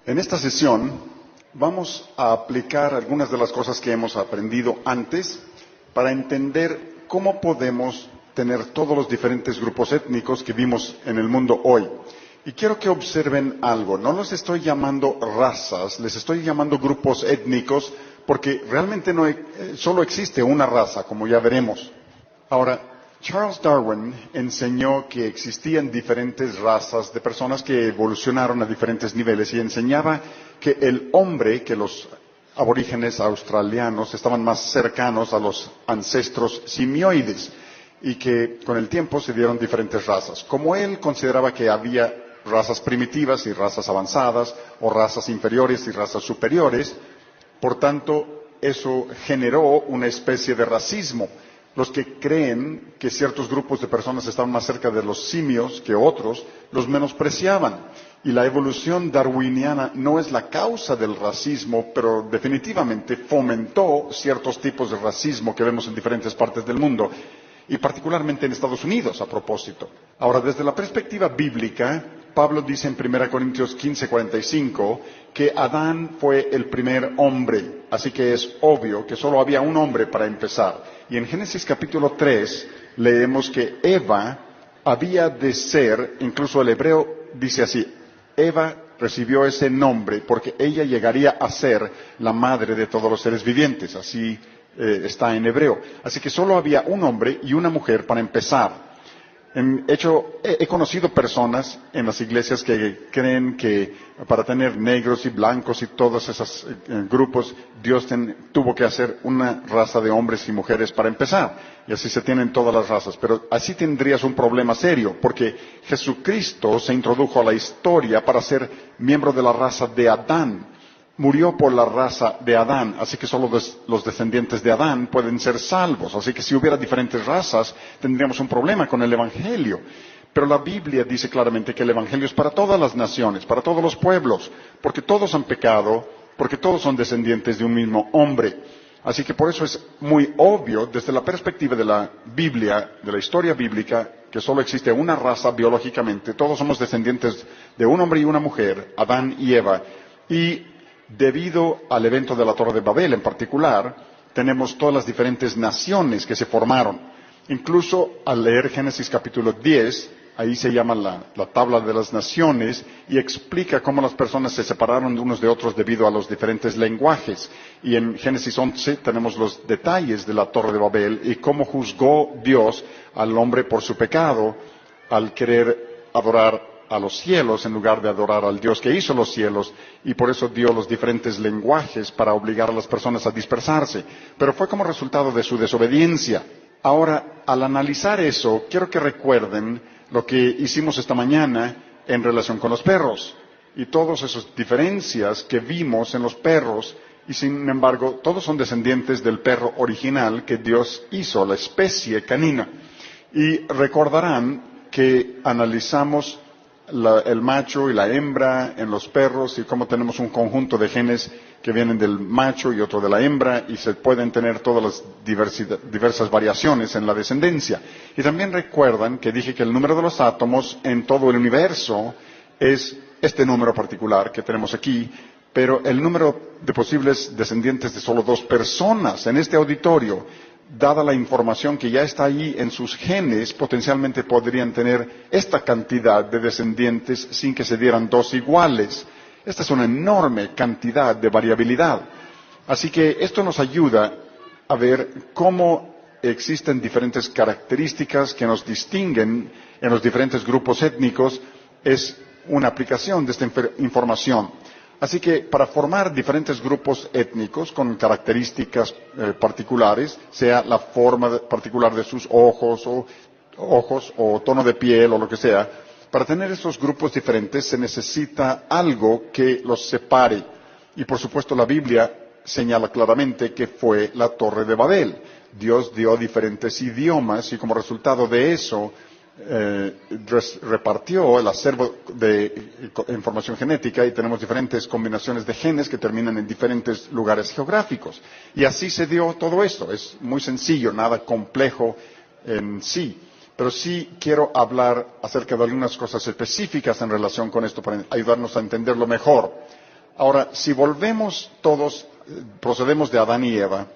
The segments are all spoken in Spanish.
En esta sesión vamos a aplicar algunas de las cosas que hemos aprendido antes para entender cómo podemos tener todos los diferentes grupos étnicos que vimos en el mundo hoy. Y quiero que observen algo, no los estoy llamando razas, les estoy llamando grupos étnicos porque realmente solo existe una raza, como ya veremos. Ahora, Charles Darwin enseñó que existían diferentes razas de personas que evolucionaron a diferentes niveles y enseñaba que el hombre, que los aborígenes australianos estaban más cercanos a los ancestros simioides y que con el tiempo se dieron diferentes razas. Como él consideraba que había razas primitivas y razas avanzadas, o razas inferiores y razas superiores, por tanto, eso generó una especie de racismo. Los que creen que ciertos grupos de personas estaban más cerca de los simios que otros, los menospreciaban. Y la evolución darwiniana no es la causa del racismo, pero definitivamente fomentó ciertos tipos de racismo que vemos en diferentes partes del mundo, y particularmente en Estados Unidos, a propósito. Ahora, desde la perspectiva bíblica, Pablo dice en 1 Corintios 15:45 que Adán fue el primer hombre, así que es obvio que solo había un hombre para empezar. Y en Génesis capítulo 3 leemos que Eva había de ser, incluso el hebreo dice así, Eva recibió ese nombre porque ella llegaría a ser la madre de todos los seres vivientes, así está en hebreo. Así que solo había un hombre y una mujer para empezar. He conocido personas en las iglesias que creen que para tener negros y blancos y todos esos grupos, Dios tuvo que hacer una raza de hombres y mujeres para empezar. Y así se tienen todas las razas. Pero así tendrías un problema serio, porque Jesucristo se introdujo a la historia para ser miembro de la raza de Adán. Murió por la raza de Adán, así que solo los descendientes de Adán pueden ser salvos. Así que si hubiera diferentes razas, tendríamos un problema con el Evangelio. Pero la Biblia dice claramente que el Evangelio es para todas las naciones, para todos los pueblos, porque todos han pecado, porque todos son descendientes de un mismo hombre. Así que por eso es muy obvio, desde la perspectiva de la Biblia, de la historia bíblica, que solo existe una raza biológicamente. Todos somos descendientes de un hombre y una mujer, Adán y Eva. Y debido al evento de la Torre de Babel en particular, tenemos todas las diferentes naciones que se formaron. Incluso al leer Génesis capítulo 10, ahí se llama la tabla de las naciones y explica cómo las personas se separaron de unos de otros debido a los diferentes lenguajes. Y en Génesis 11 tenemos los detalles de la Torre de Babel y cómo juzgó Dios al hombre por su pecado al querer adorar a los cielos en lugar de adorar al Dios que hizo los cielos, y por eso dio los diferentes lenguajes para obligar a las personas a dispersarse. Pero fue como resultado de su desobediencia. Ahora, al analizar eso, quiero que recuerden lo que hicimos esta mañana en relación con los perros y todas esas diferencias que vimos en los perros, y sin embargo, todos son descendientes del perro original que Dios hizo, la especie canina. Y recordarán que analizamos el macho y la hembra en los perros y cómo tenemos un conjunto de genes que vienen del macho y otro de la hembra y se pueden tener todas las diversas variaciones en la descendencia. Y también recuerdan que dije que el número de los átomos en todo el universo es este número particular que tenemos aquí, pero el número de posibles descendientes de solo 2 personas en este auditorio, dada la información que ya está ahí en sus genes, potencialmente podrían tener esta cantidad de descendientes sin que se dieran 2 iguales. Esta es una enorme cantidad de variabilidad. Así que esto nos ayuda a ver cómo existen diferentes características que nos distinguen en los diferentes grupos étnicos. Es una aplicación de esta información. Así que para formar diferentes grupos étnicos con características particulares, sea la forma particular de sus ojos o tono de piel o lo que sea, para tener estos grupos diferentes se necesita algo que los separe. Y por supuesto la Biblia señala claramente que fue la Torre de Babel. Dios dio diferentes idiomas y como resultado de eso repartió el acervo de información genética y tenemos diferentes combinaciones de genes que terminan en diferentes lugares geográficos. Y así se dio todo esto. Es muy sencillo, nada complejo en sí. Pero sí quiero hablar acerca de algunas cosas específicas en relación con esto para ayudarnos a entenderlo mejor. Ahora, si volvemos todos, procedemos de Adán y Eva,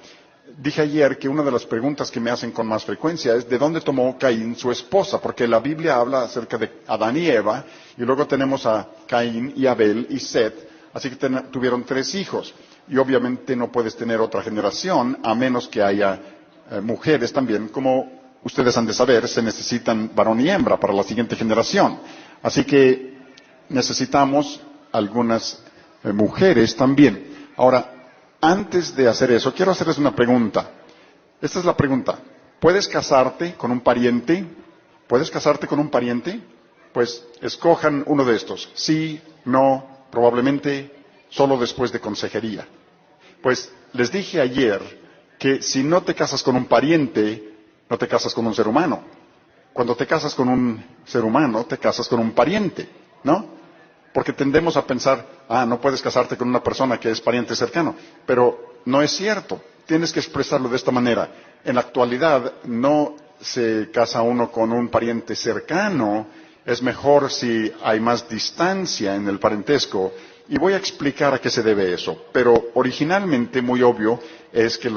dije ayer que una de las preguntas que me hacen con más frecuencia es ¿de dónde tomó Caín su esposa? Porque la Biblia habla acerca de Adán y Eva, y luego tenemos a Caín y Abel y Set, así que tuvieron 3 hijos. Y obviamente no puedes tener otra generación a menos que haya mujeres también, como ustedes han de saber, se necesitan varón y hembra para la siguiente generación. Así que necesitamos algunas mujeres también. Ahora, antes de hacer eso, quiero hacerles una pregunta. Esta es la pregunta. ¿Puedes casarte con un pariente? ¿Puedes casarte con un pariente? Pues escojan uno de estos. Sí, no, probablemente, solo después de consejería. Pues les dije ayer que si no te casas con un pariente, no te casas con un ser humano. Cuando te casas con un ser humano, te casas con un pariente, ¿no? Porque tendemos a pensar, no puedes casarte con una persona que es pariente cercano. Pero no es cierto. Tienes que expresarlo de esta manera. En la actualidad no se casa uno con un pariente cercano. Es mejor si hay más distancia en el parentesco. Y voy a explicar a qué se debe eso. Pero originalmente, muy obvio, es que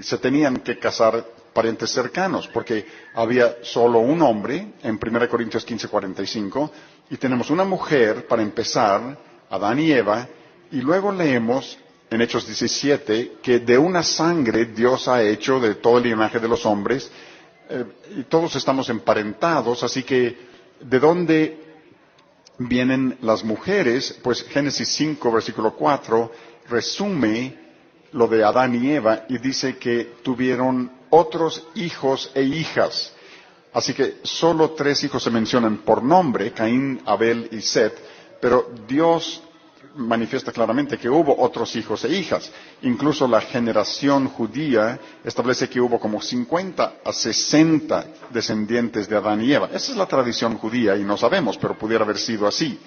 se tenían que casar parientes cercanos, porque había solo un hombre, en 1 Corintios 15:45, y tenemos una mujer, para empezar, Adán y Eva, y luego leemos en Hechos 17, que de una sangre Dios ha hecho de todo el linaje de los hombres, y todos estamos emparentados, así que, ¿de dónde vienen las mujeres? Pues Génesis 5, versículo 4, resume lo de Adán y Eva, y dice que tuvieron otros hijos e hijas. Así que solo 3 hijos se mencionan por nombre, Caín, Abel y Set, pero Dios manifiesta claramente que hubo otros hijos e hijas. Incluso la generación judía establece que hubo como 50 a 60 descendientes de Adán y Eva. Esa es la tradición judía y no sabemos, pero pudiera haber sido así.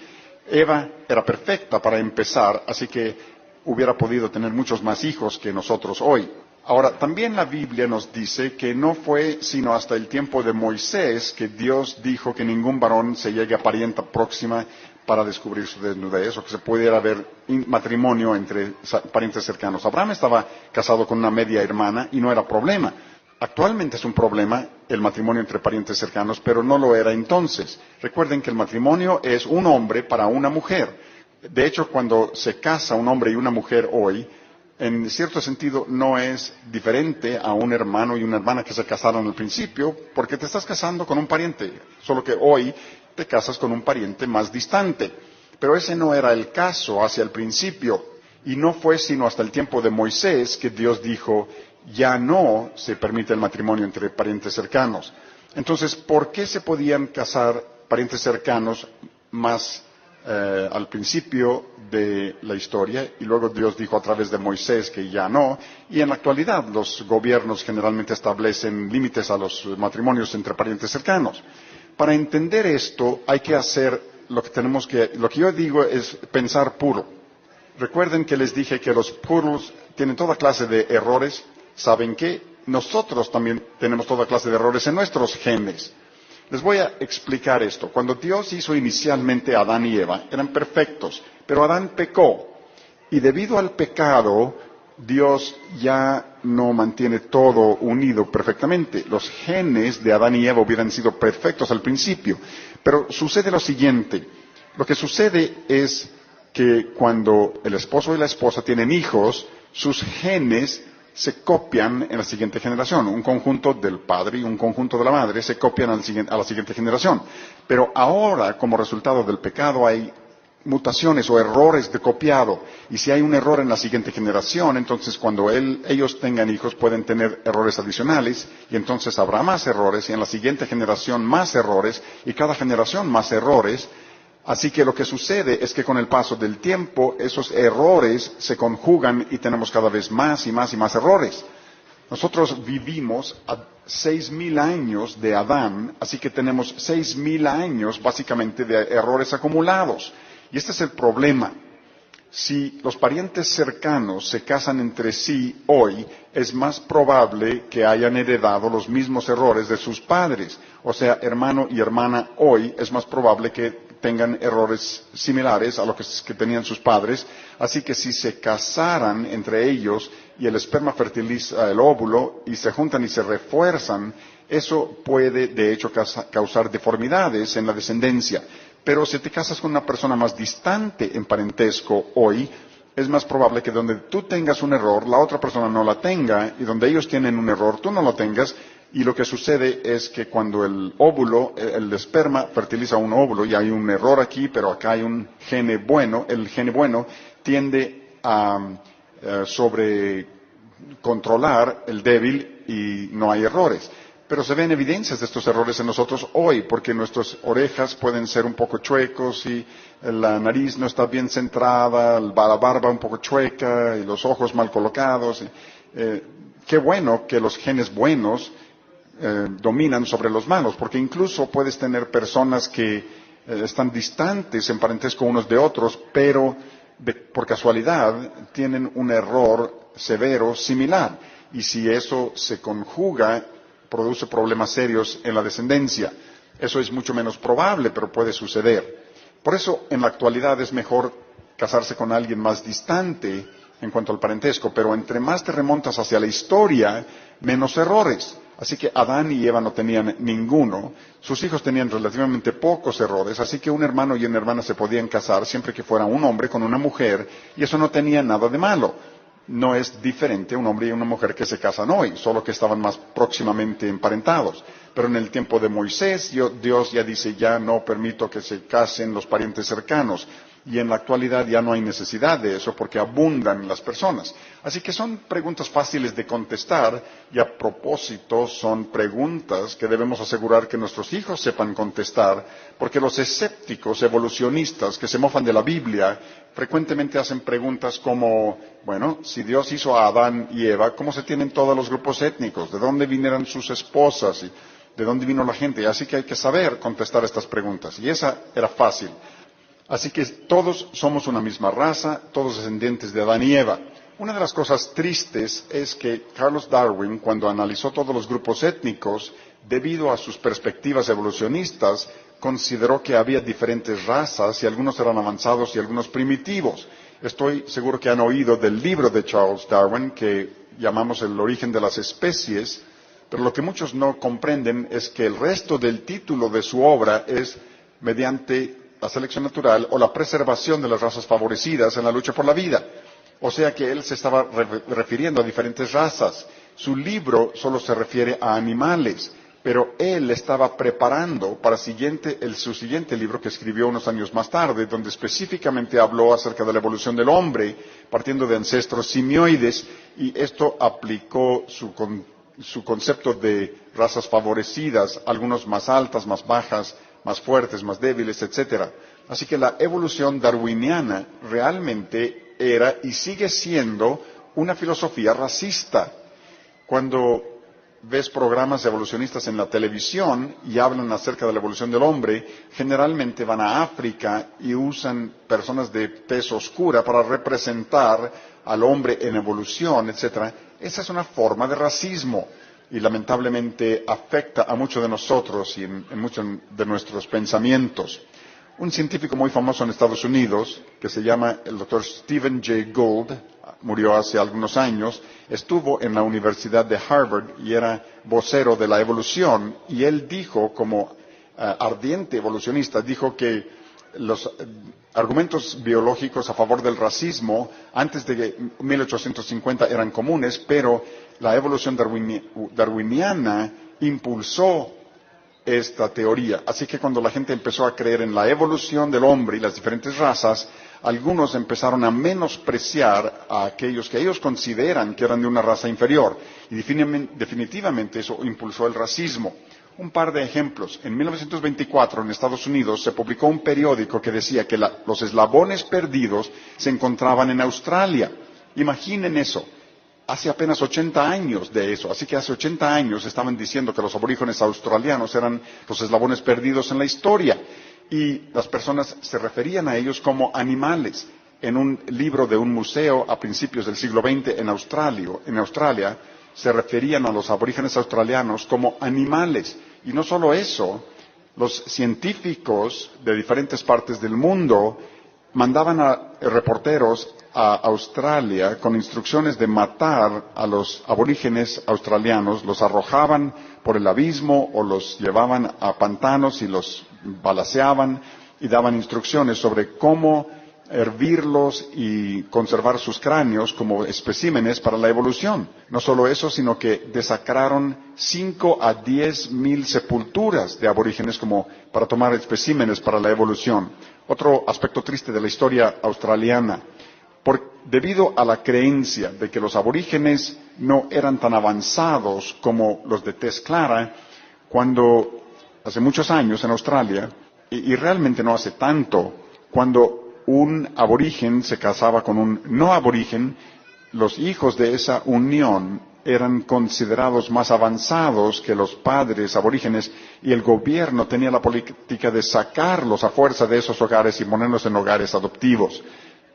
Eva era perfecta para empezar, así que hubiera podido tener muchos más hijos que nosotros hoy. Ahora, también la Biblia nos dice que no fue sino hasta el tiempo de Moisés que Dios dijo que ningún varón se llegue a parienta próxima para descubrir su desnudez, o que se pudiera haber matrimonio entre parientes cercanos. Abraham estaba casado con una media hermana y no era problema. Actualmente es un problema el matrimonio entre parientes cercanos, pero no lo era entonces. Recuerden que el matrimonio es un hombre para una mujer. De hecho, cuando se casa un hombre y una mujer hoy, en cierto sentido no es diferente a un hermano y una hermana que se casaron al principio, porque te estás casando con un pariente, solo que hoy te casas con un pariente más distante. Pero ese no era el caso hacia el principio, y no fue sino hasta el tiempo de Moisés que Dios dijo, ya no se permite el matrimonio entre parientes cercanos. Entonces, ¿por qué se podían casar parientes cercanos más al principio de la historia, y luego Dios dijo a través de Moisés que ya no, y en la actualidad los gobiernos generalmente establecen límites a los matrimonios entre parientes cercanos? Para entender esto hay que hacer lo que yo digo es pensar puro. Recuerden que les dije que los puros tienen toda clase de errores. ¿Saben qué? Nosotros también tenemos toda clase de errores en nuestros genes. Les voy a explicar esto. Cuando Dios hizo inicialmente a Adán y Eva, eran perfectos, pero Adán pecó. Y debido al pecado, Dios ya no mantiene todo unido perfectamente. Los genes de Adán y Eva hubieran sido perfectos al principio. Pero sucede lo siguiente. Lo que sucede es que cuando el esposo y la esposa tienen hijos, sus genes se copian en la siguiente generación. Un conjunto del padre y un conjunto de la madre se copian a la siguiente generación. Pero ahora, como resultado del pecado, hay mutaciones o errores de copiado. Y si hay un error en la siguiente generación, entonces cuando ellos tengan hijos pueden tener errores adicionales, y entonces habrá más errores, y en la siguiente generación más errores, y cada generación más errores. Así que lo que sucede es que con el paso del tiempo, esos errores se conjugan y tenemos cada vez más y más y más errores. Nosotros vivimos a 6,000 años de Adán, así que tenemos 6,000 años básicamente de errores acumulados. Y este es el problema. Si los parientes cercanos se casan entre sí hoy, es más probable que hayan heredado los mismos errores de sus padres. O sea, hermano y hermana hoy, es más probable que tengan errores similares a lo que tenían sus padres. Así que si se casaran entre ellos y el esperma fertiliza el óvulo y se juntan y se refuerzan, eso puede de hecho causar deformidades en la descendencia. Pero si te casas con una persona más distante en parentesco hoy, es más probable que donde tú tengas un error, la otra persona no la tenga, y donde ellos tienen un error, tú no lo tengas. Y lo que sucede es que cuando el óvulo, el esperma fertiliza un óvulo y hay un error aquí, pero acá hay un gene bueno, el gene bueno tiende a sobrecontrolar el débil y no hay errores. Pero se ven evidencias de estos errores en nosotros hoy, porque nuestras orejas pueden ser un poco chuecos y la nariz no está bien centrada, la barba un poco chueca y los ojos mal colocados. Qué bueno que los genes buenos dominan sobre los malos, porque incluso puedes tener personas que están distantes en parentesco unos de otros, pero por casualidad tienen un error severo similar. Y si eso se conjuga, produce problemas serios en la descendencia. Eso es mucho menos probable, pero puede suceder. Por eso, en la actualidad es mejor casarse con alguien más distante en cuanto al parentesco, pero entre más te remontas hacia la historia, menos errores. Así que Adán y Eva no tenían ninguno, sus hijos tenían relativamente pocos errores, así que un hermano y una hermana se podían casar siempre que fuera un hombre con una mujer, y eso no tenía nada de malo. No es diferente un hombre y una mujer que se casan hoy, solo que estaban más próximamente emparentados. Pero en el tiempo de Moisés, Dios ya dice, ya no permito que se casen los parientes cercanos. Y en la actualidad ya no hay necesidad de eso porque abundan las personas. Así que son preguntas fáciles de contestar y a propósito son preguntas que debemos asegurar que nuestros hijos sepan contestar, porque los escépticos evolucionistas que se mofan de la Biblia frecuentemente hacen preguntas como, bueno, si Dios hizo a Adán y Eva, ¿cómo se tienen todos los grupos étnicos? ¿De dónde vinieron sus esposas? ¿Y de dónde vino la gente? Así que hay que saber contestar estas preguntas. Y esa era fácil. Así que todos somos una misma raza, todos descendientes de Adán y Eva. Una de las cosas tristes es que Charles Darwin, cuando analizó todos los grupos étnicos, debido a sus perspectivas evolucionistas, consideró que había diferentes razas y algunos eran avanzados y algunos primitivos. Estoy seguro que han oído del libro de Charles Darwin que llamamos El origen de las especies, pero lo que muchos no comprenden es que el resto del título de su obra es mediante la selección natural o la preservación de las razas favorecidas en la lucha por la vida. O sea que él se estaba refiriendo a diferentes razas. Su libro solo se refiere a animales, pero él estaba preparando para su siguiente libro que escribió unos años más tarde, donde específicamente habló acerca de la evolución del hombre, partiendo de ancestros simioides, y esto aplicó su concepto de razas favorecidas, algunos más altas, más bajas, más fuertes, más débiles, etcétera. Así que la evolución darwiniana realmente era y sigue siendo una filosofía racista. Cuando ves programas evolucionistas en la televisión y hablan acerca de la evolución del hombre, generalmente van a África y usan personas de tez oscura para representar al hombre en evolución, etcétera. Esa es una forma de racismo y lamentablemente afecta a muchos de nosotros y en muchos de nuestros pensamientos. Un científico muy famoso en Estados Unidos, que se llama el doctor Stephen Jay Gould, murió hace algunos años, estuvo en la Universidad de Harvard y era vocero de la evolución, y él dijo, como ardiente evolucionista, dijo que los argumentos biológicos a favor del racismo antes de 1850 eran comunes, pero la evolución darwiniana impulsó esta teoría. Así que cuando la gente empezó a creer en la evolución del hombre y las diferentes razas, algunos empezaron a menospreciar a aquellos que ellos consideran que eran de una raza inferior. Y definitivamente eso impulsó el racismo. Un par de ejemplos. En 1924 en Estados Unidos se publicó un periódico que decía que los eslabones perdidos se encontraban en Australia. Imaginen eso. Hace apenas 80 años de eso. Así que hace 80 años estaban diciendo que los aborígenes australianos eran los eslabones perdidos en la historia. Y las personas se referían a ellos como animales. En un libro de un museo a principios del siglo XX en Australia, se referían a los aborígenes australianos como animales. Y no solo eso, Los científicos de diferentes partes del mundo mandaban a reporteros a Australia con instrucciones de matar a los aborígenes australianos, los arrojaban por el abismo o los llevaban a pantanos y los balaceaban y daban instrucciones sobre cómo hervirlos y conservar sus cráneos como especímenes para la evolución. No solo eso, sino que desacraron 5 a 10 mil sepulturas de aborígenes como para tomar especímenes para la evolución. Otro aspecto triste de la historia australiana, debido a la creencia de que los aborígenes no eran tan avanzados como los de tez clara, cuando hace muchos años en Australia, y realmente no hace tanto, cuando un aborigen se casaba con un no aborigen, los hijos de esa unión eran considerados más avanzados que los padres aborígenes y el gobierno tenía la política de sacarlos a fuerza de esos hogares y ponerlos en hogares adoptivos,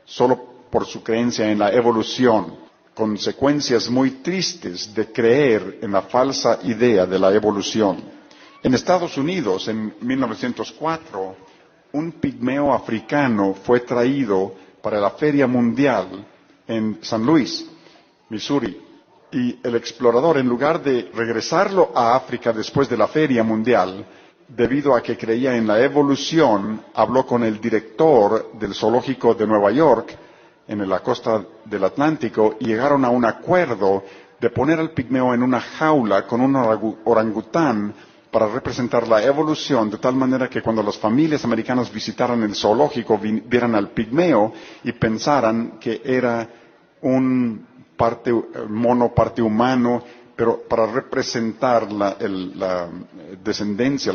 solo por su creencia en la evolución. Consecuencias muy tristes de creer en la falsa idea de la evolución. En Estados Unidos, en 1904, un pigmeo africano fue traído para la Feria Mundial en San Luis, Missouri. Y el explorador, en lugar de regresarlo a África después de la Feria Mundial, debido a que creía en la evolución, habló con el director del zoológico de Nueva York, en la costa del Atlántico, y llegaron a un acuerdo de poner al pigmeo en una jaula con un orangután para representar la evolución, de tal manera que cuando las familias americanas visitaran el zoológico, vieran al pigmeo y pensaran que era un mono parte humano, pero para representar la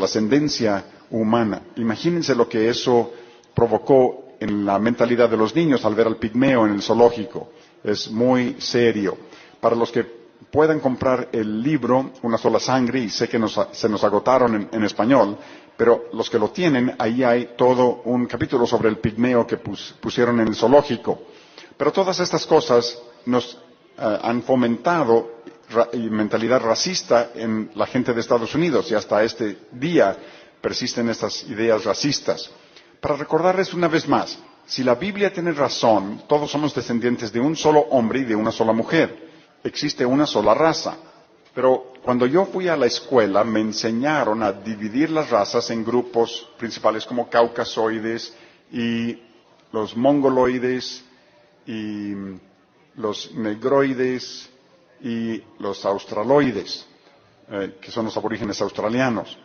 ascendencia humana. Imagínense lo que eso provocó en la mentalidad de los niños al ver al pigmeo en el zoológico. Es muy serio. Para los que puedan comprar el libro Una sola sangre, y sé que se nos agotaron en español, pero los que lo tienen, ahí hay todo un capítulo sobre el pigmeo que pusieron en el zoológico. Pero todas estas cosas nos han fomentado mentalidad racista en la gente de Estados Unidos, y hasta este día persisten estas ideas racistas. Para recordarles una vez más, si la Biblia tiene razón, todos somos descendientes de un solo hombre y de una sola mujer. Existe una sola raza. Pero cuando yo fui a la escuela me enseñaron a dividir las razas en grupos principales como caucasoides y los mongoloides y los negroides y los australoides, que son los aborígenes australianos.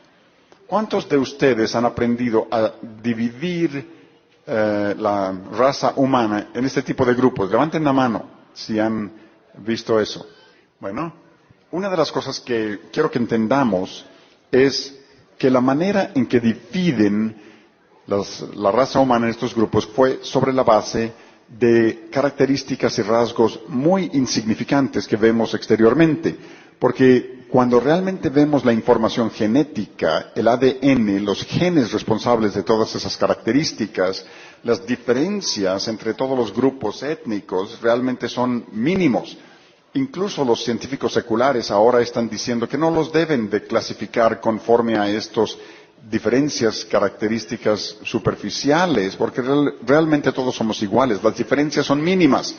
¿Cuántos de ustedes han aprendido a dividir la raza humana en este tipo de grupos? Levanten la mano si han visto eso. Bueno, una de las cosas que quiero que entendamos es que la manera en que dividen la raza humana en estos grupos fue sobre la base de características y rasgos muy insignificantes que vemos exteriormente. Porque cuando realmente vemos la información genética, el ADN, los genes responsables de todas esas características, las diferencias entre todos los grupos étnicos realmente son mínimos. Incluso los científicos seculares ahora están diciendo que no los deben de clasificar conforme a estas diferencias, características superficiales, porque realmente todos somos iguales, las diferencias son mínimas.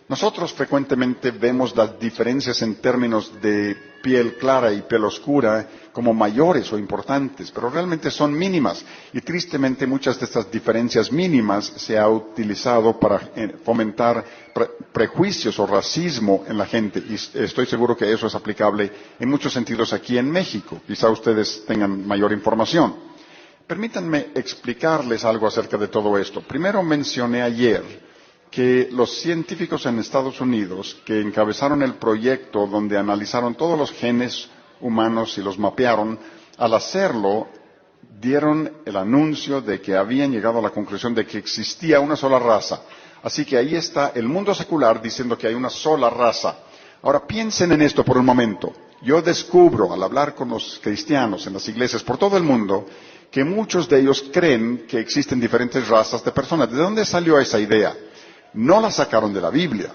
Nosotros frecuentemente vemos las diferencias en términos de piel clara y piel oscura como mayores o importantes, pero realmente son mínimas. Y tristemente muchas de estas diferencias mínimas se ha utilizado para fomentar prejuicios o racismo en la gente. Y estoy seguro que eso es aplicable en muchos sentidos aquí en México. Quizá ustedes tengan mayor información. Permítanme explicarles algo acerca de todo esto. Primero mencioné ayer que los científicos en Estados Unidos que encabezaron el proyecto donde analizaron todos los genes humanos y los mapearon, al hacerlo dieron el anuncio de que habían llegado a la conclusión de que existía una sola raza. Así que ahí está el mundo secular diciendo que hay una sola raza. Ahora piensen en esto por un momento. Yo descubro al hablar con los cristianos en las iglesias por todo el mundo que muchos de ellos creen que existen diferentes razas de personas. ¿De dónde salió esa idea? No la sacaron de la Biblia,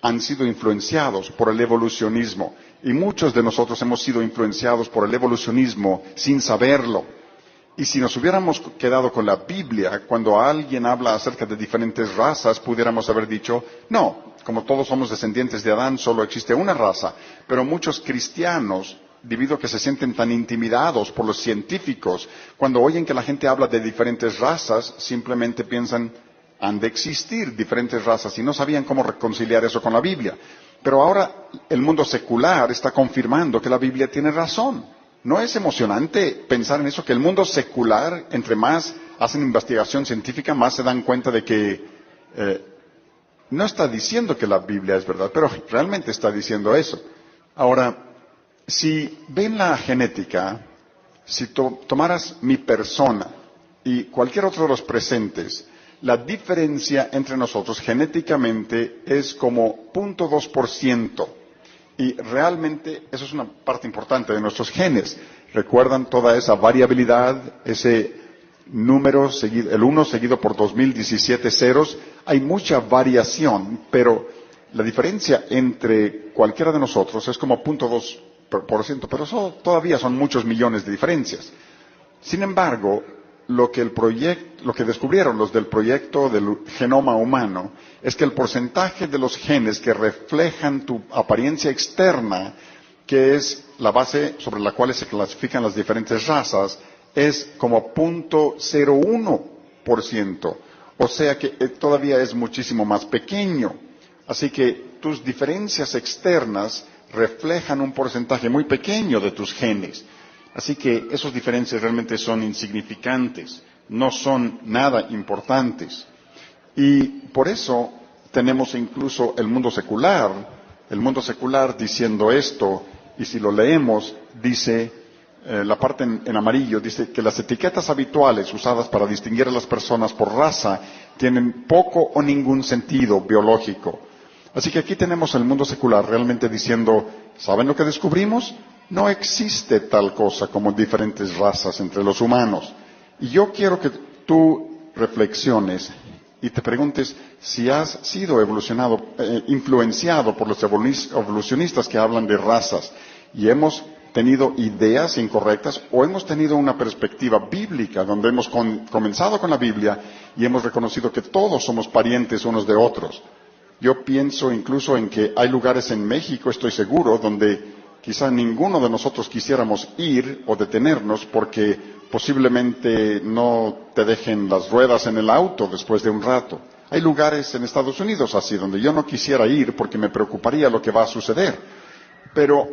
han sido influenciados por el evolucionismo y muchos de nosotros hemos sido influenciados por el evolucionismo sin saberlo. Y si nos hubiéramos quedado con la Biblia, cuando alguien habla acerca de diferentes razas, pudiéramos haber dicho, no, como todos somos descendientes de Adán, solo existe una raza. Pero muchos cristianos, debido a que se sienten tan intimidados por los científicos, cuando oyen que la gente habla de diferentes razas, simplemente piensan, han de existir diferentes razas, y no sabían cómo reconciliar eso con la Biblia. Pero ahora el mundo secular está confirmando que la Biblia tiene razón. ¿No es emocionante pensar en eso? Que el mundo secular, entre más hacen investigación científica, más se dan cuenta de que no está diciendo que la Biblia es verdad, pero realmente está diciendo eso. Ahora, si ven la genética, si tomaras mi persona y cualquier otro de los presentes, la diferencia entre nosotros genéticamente es como 0.2%. Y realmente eso es una parte importante de nuestros genes. ¿Recuerdan toda esa variabilidad, ese número, el 1 seguido por 2017 ceros? Hay mucha variación, pero la diferencia entre cualquiera de nosotros es como 0.2%, pero eso todavía son muchos millones de diferencias. Sin embargo, lo que descubrieron los del proyecto del genoma humano es que el porcentaje de los genes que reflejan tu apariencia externa, que es la base sobre la cual se clasifican las diferentes razas, es como 0.01%. O sea que todavía es muchísimo más pequeño. Así que tus diferencias externas reflejan un porcentaje muy pequeño de tus genes. Así que esas diferencias realmente son insignificantes, no son nada importantes. Y por eso tenemos incluso el mundo secular diciendo esto, y si lo leemos, dice, la parte en amarillo, dice que las etiquetas habituales usadas para distinguir a las personas por raza tienen poco o ningún sentido biológico. Así que aquí tenemos el mundo secular realmente diciendo, ¿saben lo que descubrimos? No existe tal cosa como diferentes razas entre los humanos. Y yo quiero que tú reflexiones y te preguntes si has sido influenciado por los evolucionistas que hablan de razas y hemos tenido ideas incorrectas o hemos tenido una perspectiva bíblica donde hemos comenzado con la Biblia y hemos reconocido que todos somos parientes unos de otros. Yo pienso incluso en que hay lugares en México, estoy seguro, donde quizá ninguno de nosotros quisiéramos ir o detenernos porque posiblemente no te dejen las ruedas en el auto después de un rato. Hay lugares en Estados Unidos así, donde yo no quisiera ir porque me preocuparía lo que va a suceder. Pero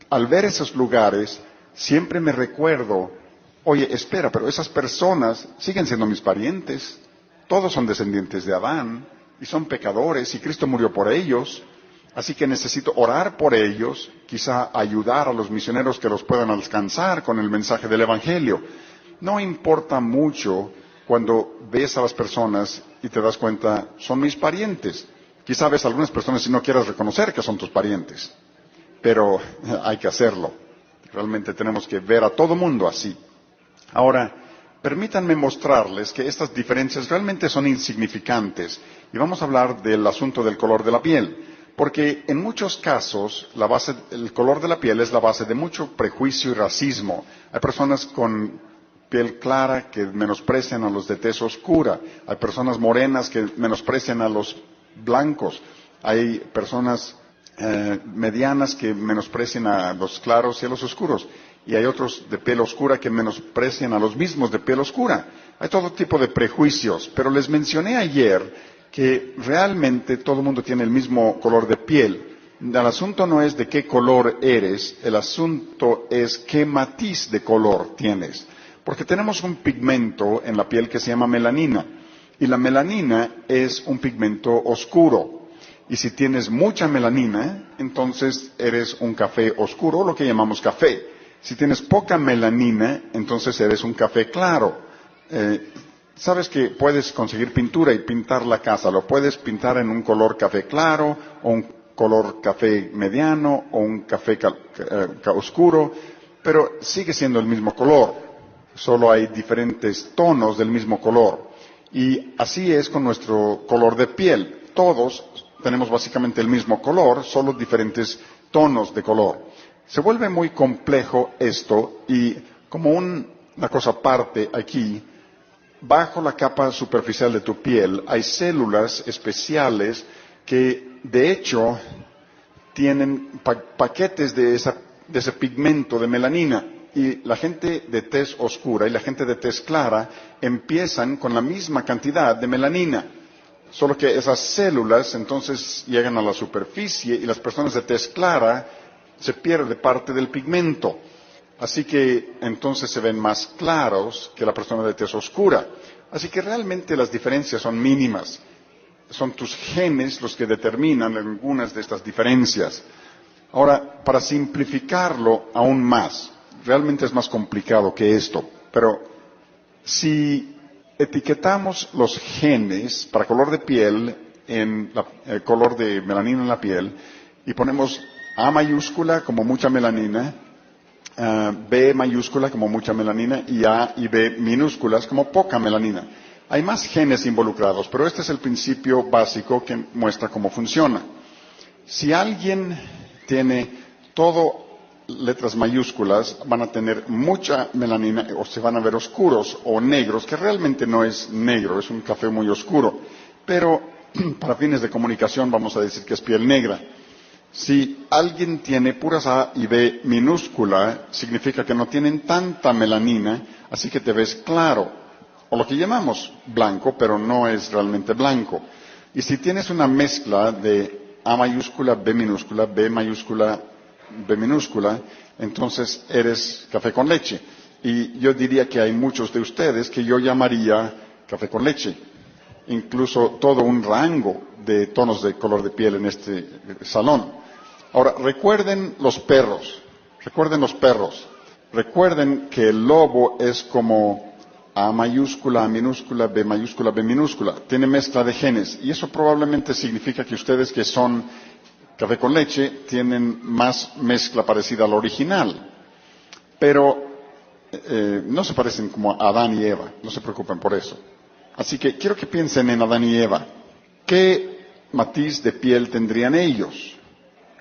al ver esos lugares, siempre me recuerdo, oye, espera, pero esas personas siguen siendo mis parientes. Todos son descendientes de Adán y son pecadores y Cristo murió por ellos. Así que necesito orar por ellos, quizá ayudar a los misioneros que los puedan alcanzar con el mensaje del Evangelio. No importa mucho cuando ves a las personas y te das cuenta, son mis parientes. Quizá ves a algunas personas y no quieras reconocer que son tus parientes, pero hay que hacerlo. Realmente tenemos que ver a todo mundo así. Ahora, permítanme mostrarles que estas diferencias realmente son insignificantes y vamos a hablar del asunto del color de la piel. Porque en muchos casos el color de la piel es la base de mucho prejuicio y racismo. Hay personas con piel clara que menosprecian a los de tez oscura. Hay personas morenas que menosprecian a los blancos. Hay personas medianas que menosprecian a los claros y a los oscuros. Y hay otros de piel oscura que menosprecian a los mismos de piel oscura. Hay todo tipo de prejuicios. Pero les mencioné ayer que realmente todo el mundo tiene el mismo color de piel. El asunto no es de qué color eres, el asunto es qué matiz de color tienes. Porque tenemos un pigmento en la piel que se llama melanina. Y la melanina es un pigmento oscuro. Y si tienes mucha melanina, entonces eres un café oscuro, lo que llamamos café. Si tienes poca melanina, entonces eres un café claro. Sabes que puedes conseguir pintura y pintar la casa. Lo puedes pintar en un color café claro, o un color café mediano, o un café oscuro, pero sigue siendo el mismo color. Solo hay diferentes tonos del mismo color. Y así es con nuestro color de piel. Todos tenemos básicamente el mismo color, solo diferentes tonos de color. Se vuelve muy complejo esto y como un una cosa aparte aquí. Bajo la capa superficial de tu piel hay células especiales que, de hecho, tienen paquetes de ese pigmento de melanina. Y la gente de tez oscura y la gente de tez clara empiezan con la misma cantidad de melanina. Solo que esas células entonces llegan a la superficie y las personas de tez clara se pierde parte del pigmento. Así que entonces se ven más claros que la persona de tez oscura. Así que realmente las diferencias son mínimas. Son tus genes los que determinan algunas de estas diferencias. Ahora, para simplificarlo aún más, realmente es más complicado que esto, pero si etiquetamos los genes para color de piel en el color de melanina en la piel y ponemos A mayúscula como mucha melanina, B mayúscula como mucha melanina y A y B minúsculas como poca melanina. Hay más genes involucrados, pero este es el principio básico que muestra cómo funciona. Si alguien tiene todo letras mayúsculas, van a tener mucha melanina o se van a ver oscuros o negros, que realmente no es negro, es un café muy oscuro. Pero para fines de comunicación vamos a decir que es piel negra. Si alguien tiene puras A y B minúscula, significa que no tienen tanta melanina, así que te ves claro, o lo que llamamos blanco, pero no es realmente blanco. Y si tienes una mezcla de A mayúscula, B minúscula, B mayúscula, B minúscula, entonces eres café con leche. Y yo diría que hay muchos de ustedes que yo llamaría café con leche. Incluso todo un rango de tonos de color de piel en este salón. Ahora, recuerden los perros, recuerden que el lobo es como A mayúscula, A minúscula, B mayúscula, B minúscula, tiene mezcla de genes, y eso probablemente significa que ustedes que son café con leche tienen más mezcla parecida al original, pero no se parecen como a Adán y Eva, no se preocupen por eso. Así que quiero que piensen en Adán y Eva. ¿Qué matiz de piel tendrían ellos?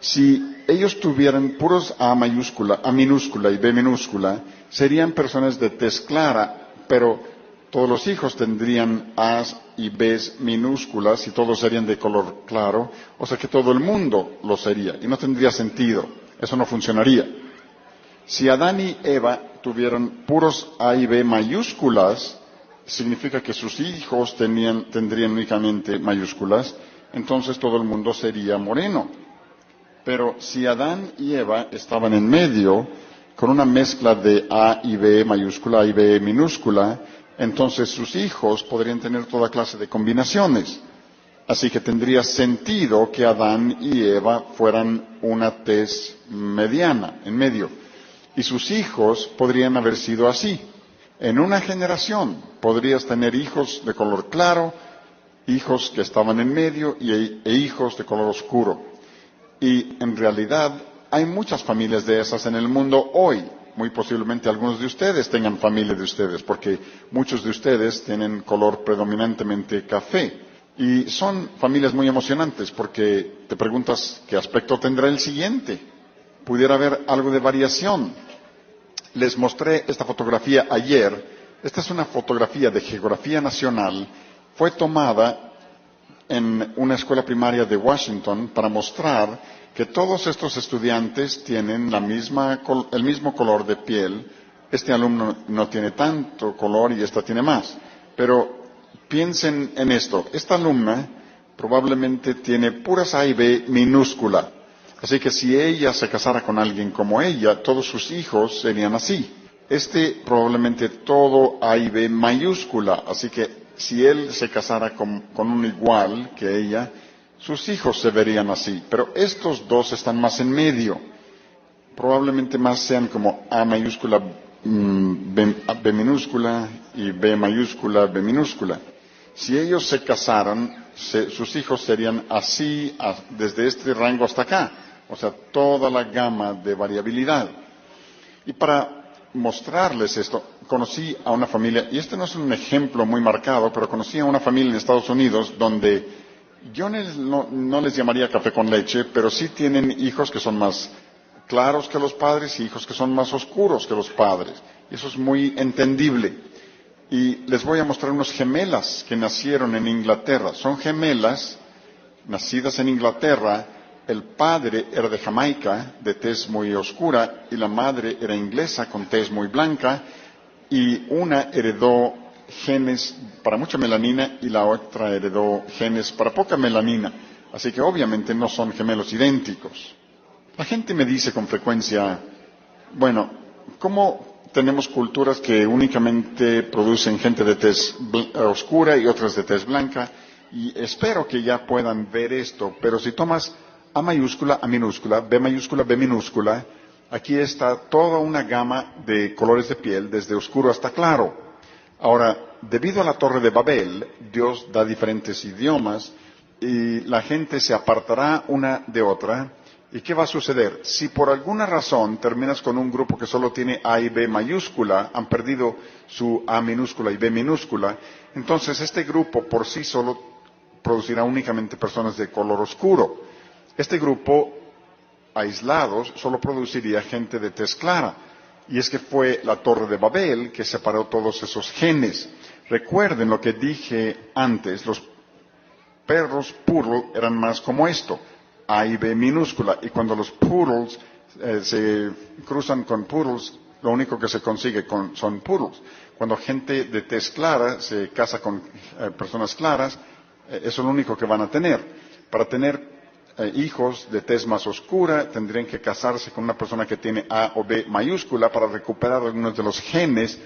Si ellos tuvieran puros A mayúscula, A minúscula y B minúscula, serían personas de tez clara, pero todos los hijos tendrían A's y B's minúsculas y todos serían de color claro, o sea que todo el mundo lo sería, y no tendría sentido, eso no funcionaría. Si Adán y Eva tuvieran puros A y B mayúsculas, significa que sus hijos tendrían únicamente mayúsculas, entonces todo el mundo sería moreno. Pero si Adán y Eva estaban en medio, con una mezcla de A y B mayúscula, A y B minúscula, entonces sus hijos podrían tener toda clase de combinaciones. Así que tendría sentido que Adán y Eva fueran una tez mediana, en medio. Y sus hijos podrían haber sido así. En una generación podrías tener hijos de color claro, hijos que estaban en medio e hijos de color oscuro. Y en realidad hay muchas familias de esas en el mundo hoy. Muy posiblemente algunos de ustedes tengan familia de ustedes, porque muchos de ustedes tienen color predominantemente café. Y son familias muy emocionantes, porque te preguntas qué aspecto tendrá el siguiente. Pudiera haber algo de variación. Les mostré esta fotografía ayer. Esta es una fotografía de geografía nacional. Fue tomada en una escuela primaria de Washington para mostrar que todos estos estudiantes tienen el mismo color de piel. Este alumno no tiene tanto color y esta tiene más. Pero piensen en esto. Esta alumna probablemente tiene puras A y B minúscula. Así que si ella se casara con alguien como ella, todos sus hijos serían así. Probablemente todo A y B mayúscula. Así que si él se casara con un igual que ella, sus hijos se verían así. Pero estos dos están más en medio. Probablemente más sean como A mayúscula, B minúscula y B mayúscula, B minúscula. Si ellos se casaran, sus hijos serían así desde este rango hasta acá. O sea, toda la gama de variabilidad. Y para mostrarles esto, conocí a una familia, y este no es un ejemplo muy marcado, pero conocí a una familia en Estados Unidos donde yo no les llamaría café con leche, pero sí tienen hijos que son más claros que los padres y hijos que son más oscuros que los padres. Eso es muy entendible. Y les voy a mostrar unas gemelas que nacieron en Inglaterra. Son gemelas nacidas en Inglaterra. El padre era de Jamaica, de tez muy oscura, y la madre era inglesa, con tez muy blanca, y una heredó genes para mucha melanina y la otra heredó genes para poca melanina. Así que obviamente no son gemelos idénticos. La gente me dice con frecuencia, bueno, ¿cómo tenemos culturas que únicamente producen gente de tez oscura y otras de tez blanca? Y espero que ya puedan ver esto, pero si tomas A mayúscula, A minúscula, B mayúscula, B minúscula, aquí está toda una gama de colores de piel, desde oscuro hasta claro. Ahora, debido a la Torre de Babel, Dios da diferentes idiomas y la gente se apartará una de otra. ¿Y qué va a suceder? Si por alguna razón terminas con un grupo que solo tiene A y B mayúscula, han perdido su A minúscula y B minúscula, entonces este grupo por sí solo producirá únicamente personas de color oscuro. Este grupo, aislados, solo produciría gente de tez clara. Y es que fue la Torre de Babel que separó todos esos genes. Recuerden lo que dije antes, los perros poodle eran más como esto, A y B minúscula. Y cuando los poodles se cruzan con poodles, lo único que se consigue son poodles. Cuando gente de tez clara se casa con personas claras, eso es lo único que van a tener. Para tener hijos de tez más oscura tendrían que casarse con una persona que tiene A o B mayúscula para recuperar algunos de los genes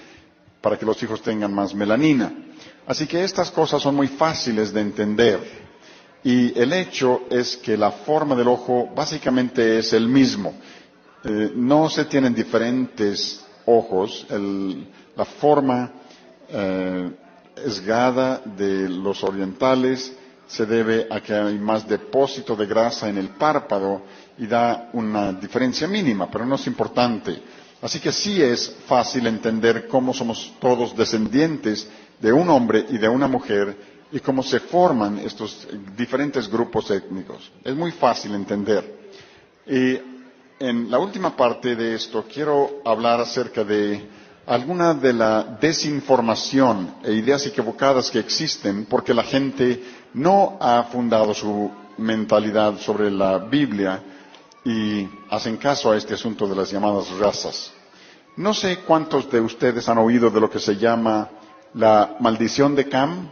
para que los hijos tengan más melanina. Así que estas cosas son muy fáciles de entender. Y el hecho es que la forma del ojo básicamente es el mismo. No se tienen diferentes ojos. La forma esgada de los orientales se debe a que hay más depósito de grasa en el párpado y da una diferencia mínima, pero no es importante. Así que sí es fácil entender cómo somos todos descendientes de un hombre y de una mujer y cómo se forman estos diferentes grupos étnicos. Es muy fácil entender. Y en la última parte de esto quiero hablar acerca de alguna de la desinformación e ideas equivocadas que existen porque la gente no ha fundado su mentalidad sobre la Biblia y hacen caso a este asunto de las llamadas razas. No sé cuántos de ustedes han oído de lo que se llama la maldición de Cam,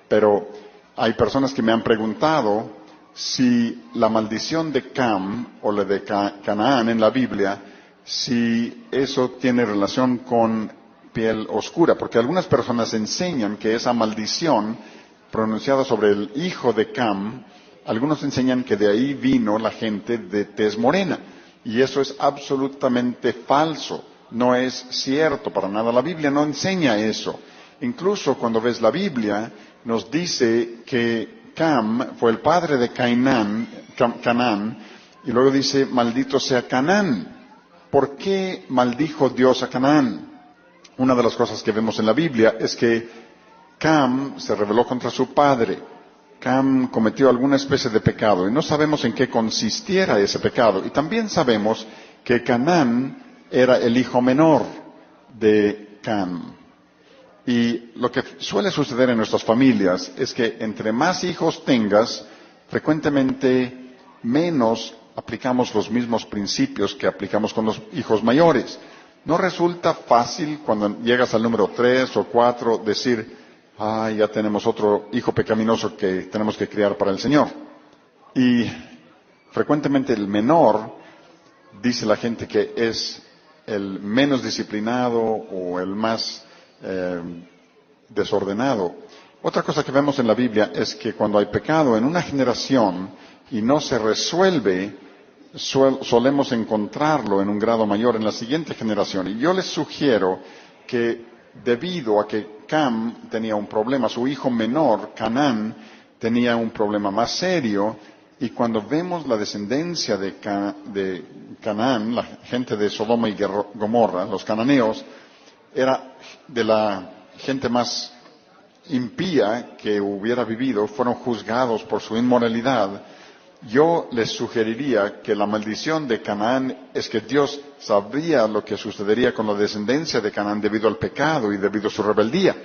pero hay personas que me han preguntado si la maldición de Cam o la de Canaán en la Biblia, si eso tiene relación con piel oscura, porque algunas personas enseñan que esa maldición pronunciada sobre el hijo de Cam, algunos enseñan que de ahí vino la gente de tez morena, y eso es absolutamente falso, no es cierto para nada, la Biblia no enseña eso. Incluso cuando ves la Biblia, nos dice que Cam fue el padre de Canaán, y luego dice, maldito sea Canaán. ¿Por qué maldijo Dios a Canaán? Una de las cosas que vemos en la Biblia es que Cam se rebeló contra su padre. Cam cometió alguna especie de pecado y no sabemos en qué consistiera ese pecado. Y también sabemos que Canaán era el hijo menor de Cam. Y lo que suele suceder en nuestras familias es que entre más hijos tengas, frecuentemente menos aplicamos los mismos principios que aplicamos con los hijos mayores. No resulta fácil cuando llegas al número 3 o 4 decir, ya tenemos otro hijo pecaminoso que tenemos que criar para el Señor. Y frecuentemente el menor, dice la gente que es el menos disciplinado o el más desordenado. Otra cosa que vemos en la Biblia es que cuando hay pecado en una generación y no se resuelve, solemos encontrarlo en un grado mayor en la siguiente generación. Y yo les sugiero que debido a que Cam tenía un problema, su hijo menor, Canaán, tenía un problema más serio, y cuando vemos la descendencia de Canaán, la gente de Sodoma y Gomorra, los cananeos, era de la gente más impía que hubiera vivido, fueron juzgados por su inmoralidad, yo les sugeriría que la maldición de Canaán es que Dios sabía lo que sucedería con la descendencia de Canaán debido al pecado y debido a su rebeldía.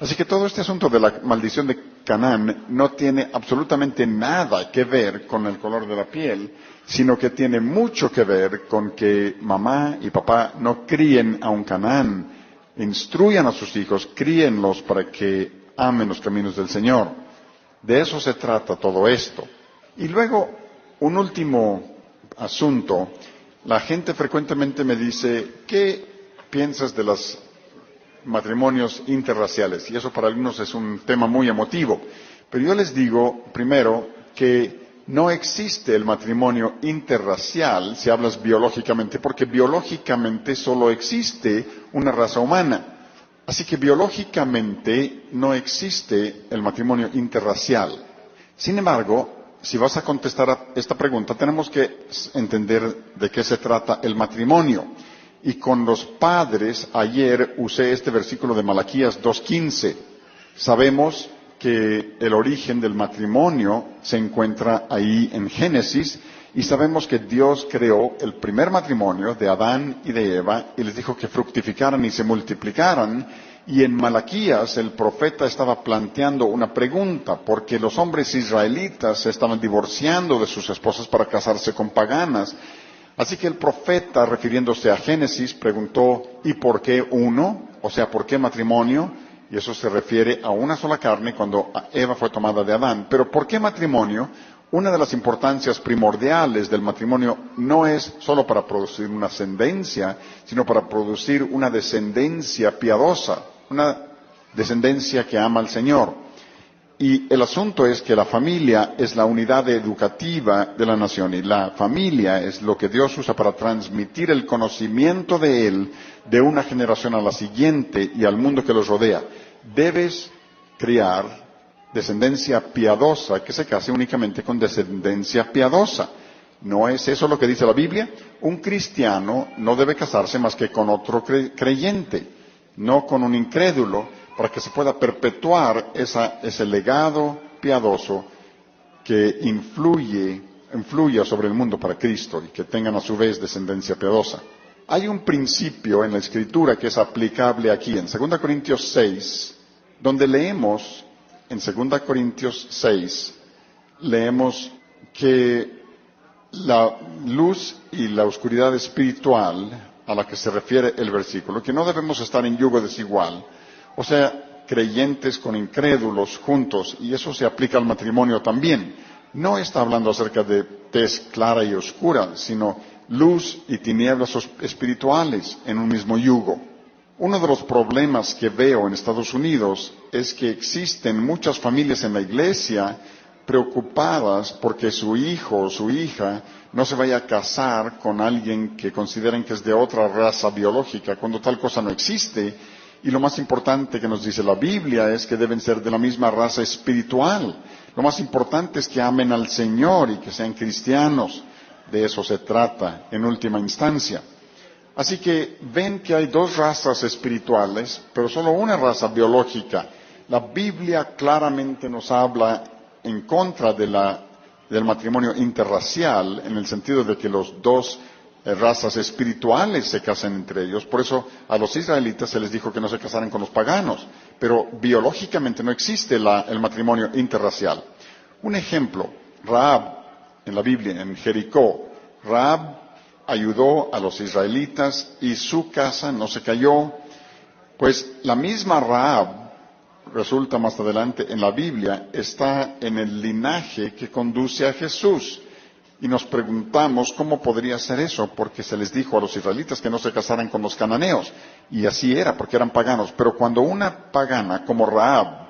Así que todo este asunto de la maldición de Canaán no tiene absolutamente nada que ver con el color de la piel, sino que tiene mucho que ver con que mamá y papá no críen a un Canaán, instruyan a sus hijos, críenlos para que amen los caminos del Señor. De eso se trata todo esto. Y luego, un último asunto. La gente frecuentemente me dice, ¿qué piensas de los matrimonios interraciales? Y eso para algunos es un tema muy emotivo. Pero yo les digo, primero, que no existe el matrimonio interracial si hablas biológicamente, porque biológicamente solo existe una raza humana. Así que biológicamente no existe el matrimonio interracial. Sin embargo, si vas a contestar a esta pregunta, tenemos que entender de qué se trata el matrimonio. Y con los padres, ayer usé este versículo de Malaquías 2:15. Sabemos que el origen del matrimonio se encuentra ahí en Génesis, y sabemos que Dios creó el primer matrimonio de Adán y de Eva, y les dijo que fructificaran y se multiplicaran. Y en Malaquías el profeta estaba planteando una pregunta, porque los hombres israelitas se estaban divorciando de sus esposas para casarse con paganas. Así que el profeta, refiriéndose a Génesis, preguntó, ¿y por qué uno? O sea, ¿por qué matrimonio? Y eso se refiere a una sola carne cuando Eva fue tomada de Adán. Pero ¿por qué matrimonio? Una de las importancias primordiales del matrimonio no es solo para producir una ascendencia, sino para producir una descendencia piadosa, una descendencia que ama al Señor. Y el asunto es que la familia es la unidad educativa de la nación, y la familia es lo que Dios usa para transmitir el conocimiento de Él de una generación a la siguiente y al mundo que los rodea. Debes criar descendencia piadosa que se case únicamente con descendencia piadosa. ¿No es eso lo que dice la Biblia? Un cristiano no debe casarse más que con otro creyente, no con un incrédulo, para que se pueda perpetuar ese legado piadoso que influya sobre el mundo para Cristo y que tengan a su vez descendencia piadosa. Hay un principio en la Escritura que es aplicable aquí, en 2 Corintios 6, donde leemos, en 2 Corintios 6, leemos que la luz y la oscuridad espiritual a la que se refiere el versículo, que no debemos estar en yugo desigual, o sea, creyentes con incrédulos juntos, y eso se aplica al matrimonio también. No está hablando acerca de tez clara y oscura, sino luz y tinieblas espirituales en un mismo yugo. Uno de los problemas que veo en Estados Unidos es que existen muchas familias en la iglesia preocupadas porque su hijo o su hija no se vaya a casar con alguien que consideren que es de otra raza biológica, cuando tal cosa no existe. Y lo más importante que nos dice la Biblia es que deben ser de la misma raza espiritual. Lo más importante es que amen al Señor y que sean cristianos. De eso se trata en última instancia. Así que ven que hay dos razas espirituales, pero solo una raza biológica. La Biblia claramente nos habla en contra del matrimonio interracial, en el sentido de que los dos razas espirituales se casan entre ellos. Por eso a los israelitas se les dijo que no se casaran con los paganos, pero biológicamente no existe el matrimonio interracial. Un ejemplo, Rahab en la Biblia, en Jericó. Rahab ayudó a los israelitas y su casa no se cayó. Pues la misma Rahab, resulta más adelante en la Biblia, está en el linaje que conduce a Jesús. Y nos preguntamos cómo podría ser eso, porque se les dijo a los israelitas que no se casaran con los cananeos. Y así era, porque eran paganos. Pero cuando una pagana como Rahab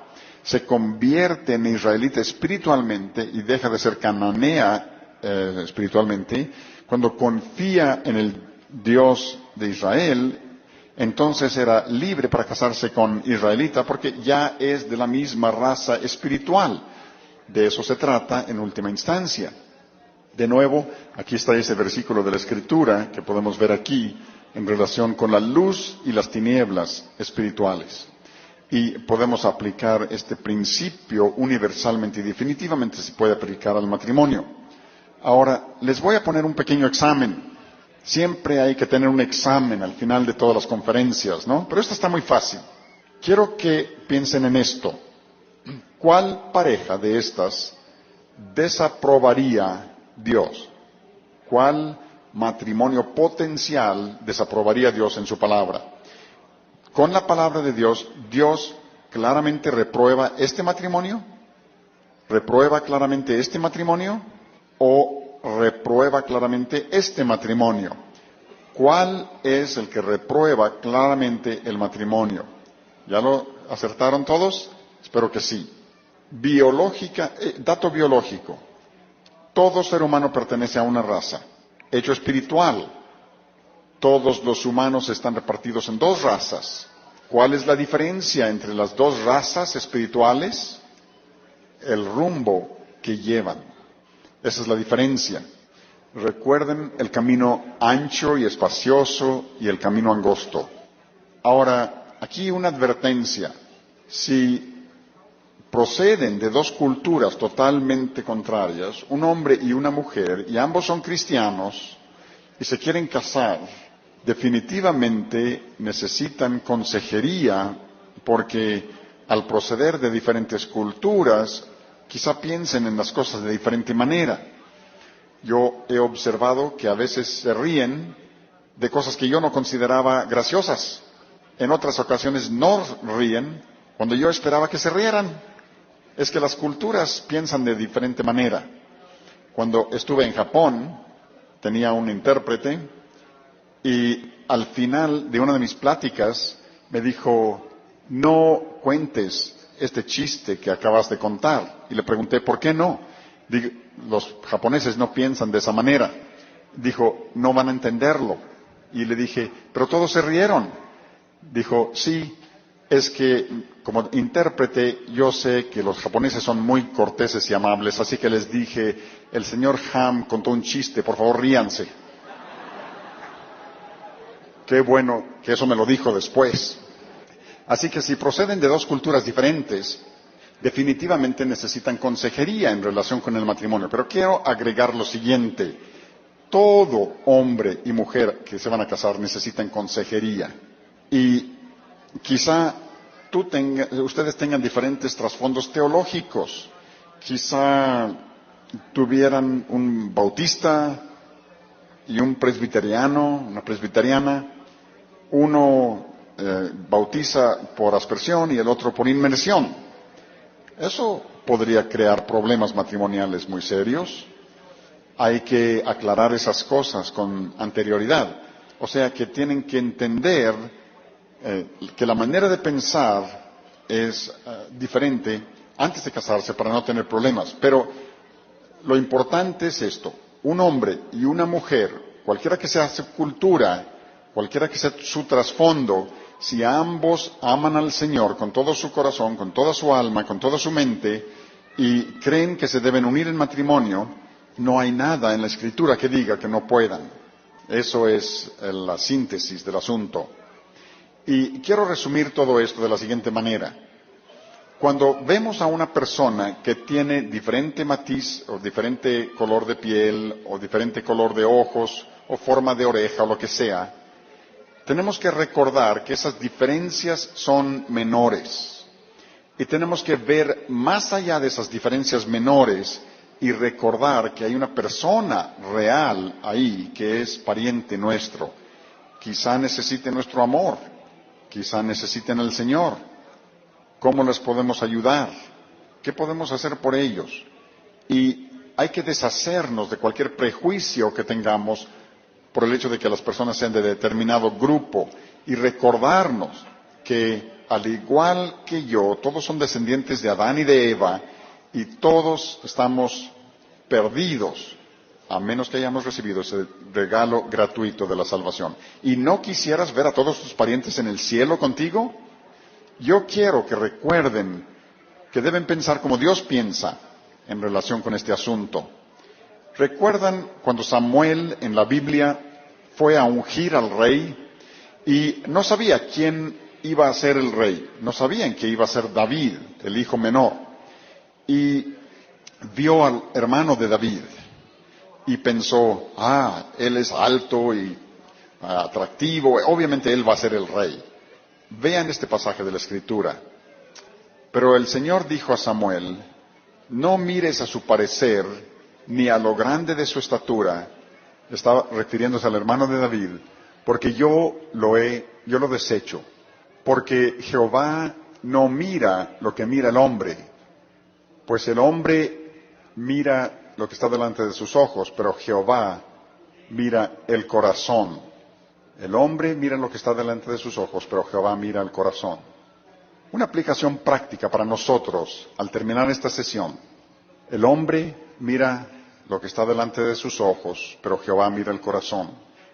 se convierte en israelita espiritualmente y deja de ser cananea espiritualmente, cuando confía en el Dios de Israel, entonces era libre para casarse con israelita porque ya es de la misma raza espiritual. De eso se trata en última instancia. De nuevo, aquí está ese versículo de la Escritura que podemos ver aquí en relación con la luz y las tinieblas espirituales. Y podemos aplicar este principio universalmente y definitivamente se puede aplicar al matrimonio. Ahora, les voy a poner un pequeño examen. Siempre hay que tener un examen al final de todas las conferencias, ¿no? Pero esto está muy fácil. Quiero que piensen en esto. ¿Cuál pareja de estas desaprobaría Dios? ¿Cuál matrimonio potencial desaprobaría Dios en su palabra? Con la palabra de Dios, Dios claramente reprueba este matrimonio, reprueba claramente este matrimonio o reprueba claramente este matrimonio. ¿Cuál es el que reprueba claramente el matrimonio? ¿Ya lo acertaron todos? Espero que sí. Dato biológico. Todo ser humano pertenece a una raza. Hecho espiritual. Todos los humanos están repartidos en dos razas. ¿Cuál es la diferencia entre las dos razas espirituales? El rumbo que llevan. Esa es la diferencia. Recuerden el camino ancho y espacioso y el camino angosto. Ahora, aquí una advertencia. Si proceden de dos culturas totalmente contrarias, un hombre y una mujer, y ambos son cristianos, y se quieren casar, definitivamente necesitan consejería, porque al proceder de diferentes culturas, quizá piensen en las cosas de diferente manera. Yo he observado que a veces se ríen de cosas que yo no consideraba graciosas. En otras ocasiones no ríen cuando yo esperaba que se rieran. Es que las culturas piensan de diferente manera. Cuando estuve en Japón, tenía un intérprete y al final de una de mis pláticas me dijo, no cuentes este chiste que acabas de contar. Y le pregunté, ¿por qué no? Los japoneses no piensan de esa manera. Dijo, no van a entenderlo. Y le dije, pero todos se rieron. Dijo, sí, es que como intérprete yo sé que los japoneses son muy corteses y amables, así que les dije, el señor Ham contó un chiste, por favor ríanse. Qué bueno que eso me lo dijo después. Así que si proceden de dos culturas diferentes, definitivamente necesitan consejería en relación con el matrimonio. Pero quiero agregar lo siguiente. Todo hombre y mujer que se van a casar necesitan consejería. Y quizá ustedes tengan diferentes trasfondos teológicos. Quizá tuvieran un bautista y un presbiteriano, una presbiteriana. Uno bautiza por aspersión y el otro por inmersión. Eso podría crear problemas matrimoniales muy serios. Hay que aclarar esas cosas con anterioridad. O sea que tienen que entender que la manera de pensar es diferente antes de casarse para no tener problemas. Pero lo importante es esto. Un hombre y una mujer, cualquiera que sea su cultura, cualquiera que sea su trasfondo, si ambos aman al Señor con todo su corazón, con toda su alma, con toda su mente, y creen que se deben unir en matrimonio, no hay nada en la Escritura que diga que no puedan. Eso es la síntesis del asunto. Y quiero resumir todo esto de la siguiente manera. Cuando vemos a una persona que tiene diferente matiz, o diferente color de piel, o diferente color de ojos, o forma de oreja, o lo que sea, tenemos que recordar que esas diferencias son menores. Y tenemos que ver más allá de esas diferencias menores y recordar que hay una persona real ahí que es pariente nuestro. Quizá necesite nuestro amor, quizá necesiten al Señor. ¿Cómo les podemos ayudar? ¿Qué podemos hacer por ellos? Y hay que deshacernos de cualquier prejuicio que tengamos por el hecho de que las personas sean de determinado grupo y recordarnos que al igual que yo, todos son descendientes de Adán y de Eva y todos estamos perdidos a menos que hayamos recibido ese regalo gratuito de la salvación. ¿Y no quisieras ver a todos tus parientes en el cielo contigo? Yo quiero que recuerden que deben pensar como Dios piensa en relación con este asunto. ¿Recuerdan cuando Samuel en la Biblia fue a ungir al rey y no sabía quién iba a ser el rey? No sabían que iba a ser David, el hijo menor. Y vio al hermano de David. y pensó, él es alto y atractivo, obviamente él va a ser el rey. Vean este pasaje de la Escritura. Pero el Señor dijo a Samuel, no mires a su parecer, ni a lo grande de su estatura, estaba refiriéndose al hermano de David, porque yo lo desecho, porque Jehová no mira lo que mira el hombre, pues el hombre mira lo que está delante de sus ojos, pero Jehová mira el corazón. El hombre mira lo que está delante de sus ojos, pero Jehová mira el corazón. Una aplicación práctica para nosotros al terminar esta sesión. El hombre mira lo que está delante de sus ojos, pero Jehová mira el corazón.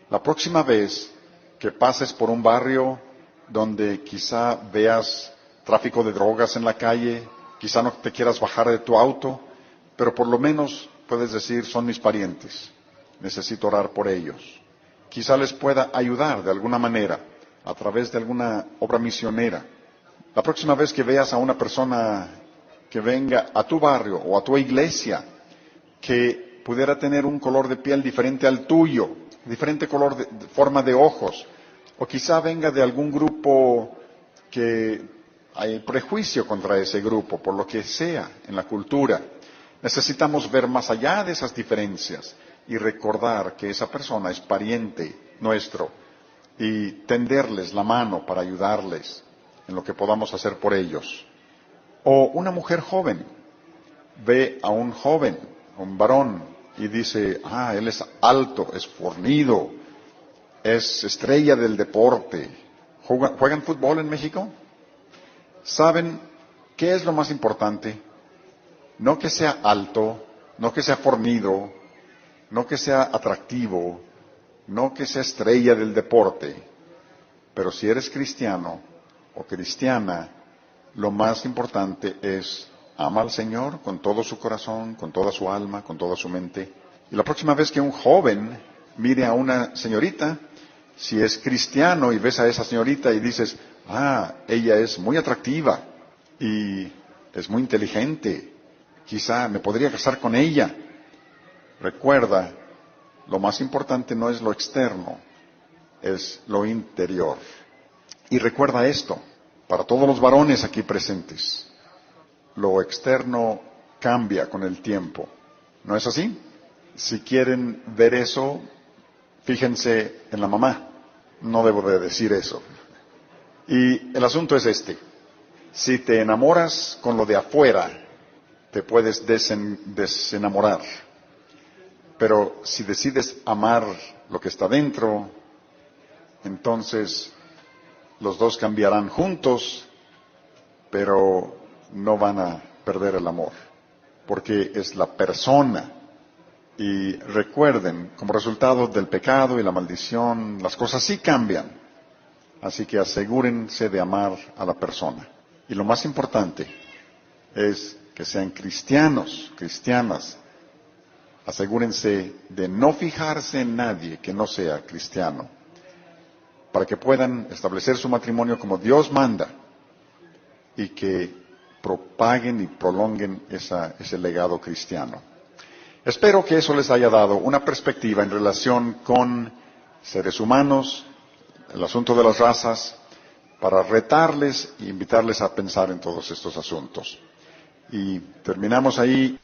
La próxima vez que pases por un barrio donde quizá veas tráfico de drogas en la calle, quizá no te quieras bajar de tu auto, pero por lo menos puedes decir, son mis parientes, necesito orar por ellos. Quizá les pueda ayudar de alguna manera, a través de alguna obra misionera. La próxima vez que veas a una persona que venga a tu barrio o a tu iglesia, que pudiera tener un color de piel diferente al tuyo, diferente color de forma de ojos, o quizá venga de algún grupo que hay prejuicio contra ese grupo, por lo que sea en la cultura. Necesitamos ver más allá de esas diferencias y recordar que esa persona es pariente nuestro y tenderles la mano para ayudarles en lo que podamos hacer por ellos. O una mujer joven ve a un joven, a un varón, y dice, él es alto, es fornido, es estrella del deporte. ¿Juegan fútbol en México? ¿Saben qué es lo más importante? No que sea alto, no que sea fornido, no que sea atractivo, no que sea estrella del deporte, pero si eres cristiano o cristiana, lo más importante es ama al Señor con todo su corazón, con toda su alma, con toda su mente. Y la próxima vez que un joven mire a una señorita, si es cristiano y ves a esa señorita y dices, ella es muy atractiva y es muy inteligente, quizá me podría casar con ella. Recuerda, lo más importante no es lo externo, es lo interior. Y recuerda esto, para todos los varones aquí presentes, lo externo cambia con el tiempo. ¿No es así? Si quieren ver eso, fíjense en la mamá. No debo de decir eso. Y el asunto es este. Si te enamoras con lo de afuera, te puedes desenamorar. Pero si decides amar lo que está dentro, entonces los dos cambiarán juntos, pero no van a perder el amor, porque es la persona. Y recuerden, como resultado del pecado y la maldición, las cosas sí cambian. Así que asegúrense de amar a la persona. Y lo más importante es que sean cristianos, cristianas. Asegúrense de no fijarse en nadie que no sea cristiano, para que puedan establecer su matrimonio como Dios manda y que propaguen y prolonguen ese legado cristiano. Espero que eso les haya dado una perspectiva en relación con seres humanos, el asunto de las razas, para retarles e invitarles a pensar en todos estos asuntos. Y terminamos ahí.